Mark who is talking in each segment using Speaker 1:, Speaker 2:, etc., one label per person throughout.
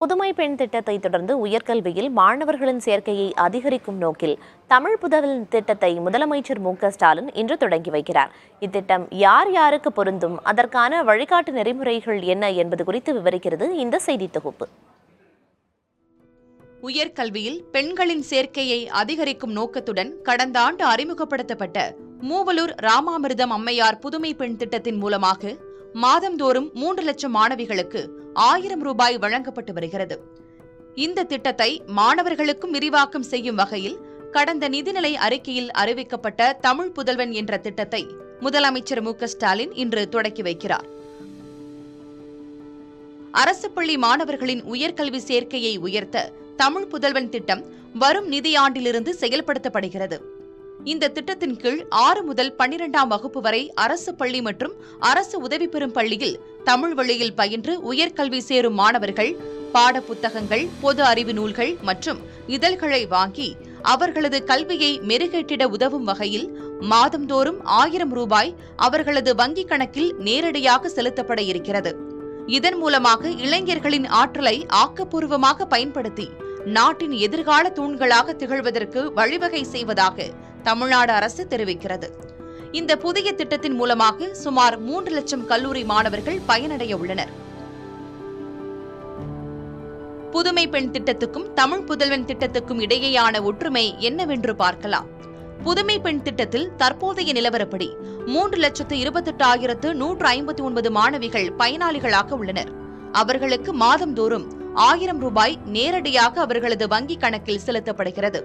Speaker 1: புதுமை பெண் திட்டத்தை தொடர்ந்து உயர்கல்வியில் மாணவர்களின் சேர்க்கையை அதிகரிக்கும் நோக்கில் தமிழ் புதல்வன் திட்டத்தை முதலமைச்சர் மு.க.ஸ்டாலின் இன்று தொடங்கி வைக்கிறார். இத்திட்டம் யார் யாருக்கு பொருந்தும், அதற்கான வழிகாட்டு நெறிமுறைகள் என்ன என்பது குறித்து விவரிக்கிறது இந்த செய்தி தொகுப்பு.
Speaker 2: உயர்கல்வியில் பெண்களின் சேர்க்கையை அதிகரிக்கும் நோக்கத்துடன் கடந்த ஆண்டு அறிமுகப்படுத்தப்பட்ட மூவலூர் ராமாமிர்தம் அம்மையார் புதுமை பெண் திட்டத்தின் மூலமாக மாதந்தோறும் 3 லட்சம் மாணவிகளுக்கு 1000 ரூபாய் வழங்கப்பட்டு வருகிறது. இந்த திட்டத்தை மாணவர்களுக்கும் விரிவாக்கம் செய்யும் வகையில் கடந்த நிதிநிலை அறிக்கையில் அறிவிக்கப்பட்ட தமிழ் புதல்வன் என்ற திட்டத்தை முதலமைச்சர் மு.க.ஸ்டாலின் இன்று தொடக்கி வைக்கிறார். அரசு பள்ளி மாணவர்களின் உயர்கல்வி சேர்க்கையை உயர்த்த தமிழ் புதல்வன் திட்டம் வரும் நிதியாண்டிலிருந்து செயல்படுத்தப்படுகிறது. இந்த திட்டத்தின் கீழ் 6 முதல் 12ஆம் வகுப்பு வரை அரசு பள்ளி மற்றும் அரசு உதவி பெறும் பள்ளியில் தமிழ் வழியில் பயின்று உயர்கல்வி சேரும் மாணவர்கள் பாடப்புத்தகங்கள், பொது அறிவு நூல்கள் மற்றும் இதழ்களை வாங்கி அவர்களது கல்வியை மெருகேற்றிட உதவும் வகையில் மாதந்தோறும் 1000 ரூபாய் அவர்களது வங்கிக் கணக்கில் நேரடியாக செலுத்தப்பட இருக்கிறது. இதன் மூலமாக இளைஞர்களின் ஆற்றலை ஆக்கப்பூர்வமாக பயன்படுத்தி நாட்டின் எதிர்கால தூண்களாக திகழ்வதற்கு வழிவகை செய்வதாக தமிழ்நாடு அரசு தெரிவிக்கிறது. இந்த புதிய திட்டத்தின் மூலமாக சுமார் 3 லட்சம் கல்லூரி மாணவர்கள் பயனடைய உள்ளனர். புதுமை பெண் திட்டத்துக்கும் தமிழ் புதல்வன் திட்டத்துக்கும் இடையேயான ஒற்றுமை என்னவென்று பார்க்கலாம். புதுமை பெண் திட்டத்தில் தற்போதைய நிலவரப்படி 3,28,159 மாணவிகள் பயனாளிகளாக உள்ளனர். அவர்களுக்கு மாதந்தோறும் 1000 ரூபாய் நேரடியாக அவர்களது வங்கிக் கணக்கில் செலுத்தப்படுகிறது.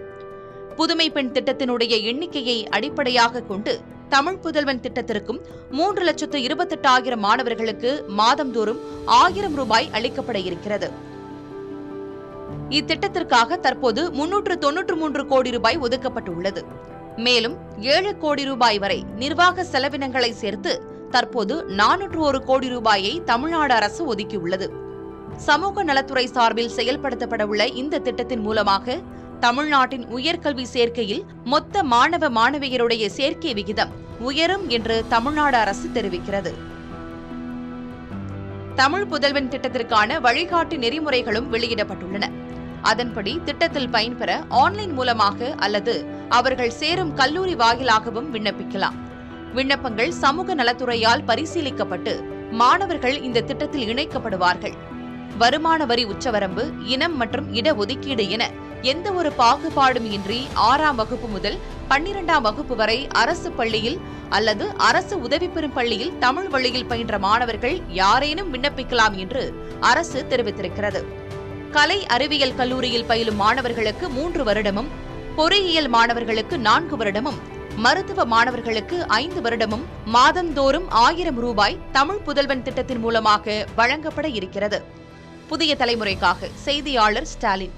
Speaker 2: புதுமை பெண் திட்டத்தினுடைய எண்ணிக்கையை அடிப்படையாக கொண்டு தமிழ் புதல்வன் திட்டத்திற்கும் 3,28,000 மாணவர்களுக்கு மாதந்தோறும் 1000 ரூபாய் அளிக்கப்பட இருக்கிறது. இத்திட்டத்திற்காக தற்போது 393 கோடி ரூபாய் ஒதுக்கப்பட்டுள்ளது. மேலும் 7 கோடி ரூபாய் வரை நிர்வாக செலவினங்களை சேர்த்து தற்போது 401 கோடி ரூபாயை தமிழ்நாடு அரசு ஒதுக்கியுள்ளது. சமூக நலத்துறை சார்பில் செயல்படுத்தப்பட உள்ள இந்த திட்டத்தின் மூலமாக தமிழ்நாட்டின் உயர்கல்வி சேர்க்கையில் மொத்த மாணவ மாணவியருடைய சேர்க்கை விகிதம் உயரும் என்று தமிழ்நாடு அரசு தெரிவிக்கிறது. தமிழ் புதல்வன் திட்டத்திற்கான வழிகாட்டு நெறிமுறைகளும் வெளியிடப்பட்டுள்ளன. அதன்படி திட்டத்தில் பயன்பெற ஆன்லைன் மூலமாக அல்லது அவர்கள் சேரும் கல்லூரி வாயிலாகவும் விண்ணப்பிக்கலாம். விண்ணப்பங்கள் சமூக நலத்துறையால் பரிசீலிக்கப்பட்டு மாணவர்கள் இந்த திட்டத்தில் இணைக்கப்படுவார்கள். வருமான வரி உச்சவரம்பு, இனம் மற்றும் இடஒதுக்கீடு என எந்த ஒரு பாகுபாடும் இன்றி 6ஆம் வகுப்பு முதல் 12ஆம் வகுப்பு வரை அரசு பள்ளியில் அல்லது அரசு உதவி பெறும் பள்ளியில் தமிழ் வழியில் பயின்ற மாணவர்கள் யாரேனும் விண்ணப்பிக்கலாம் என்று அரசு தெரிவித்திருக்கிறது. கலை அறிவியல் கல்லூரியில் பயிலும் மாணவர்களுக்கு 3 வருடமும், பொறியியல் மாணவர்களுக்கு 4 வருடமும், மருத்துவ மாணவர்களுக்கு 5 வருடமும் மாதந்தோறும் 1000 ரூபாய் தமிழ் புதல்வன் திட்டத்தின் மூலமாக வழங்கப்பட இருக்கிறது. புதிய தலைமுறைக்காக செய்தியாளர் ஸ்டாலின்.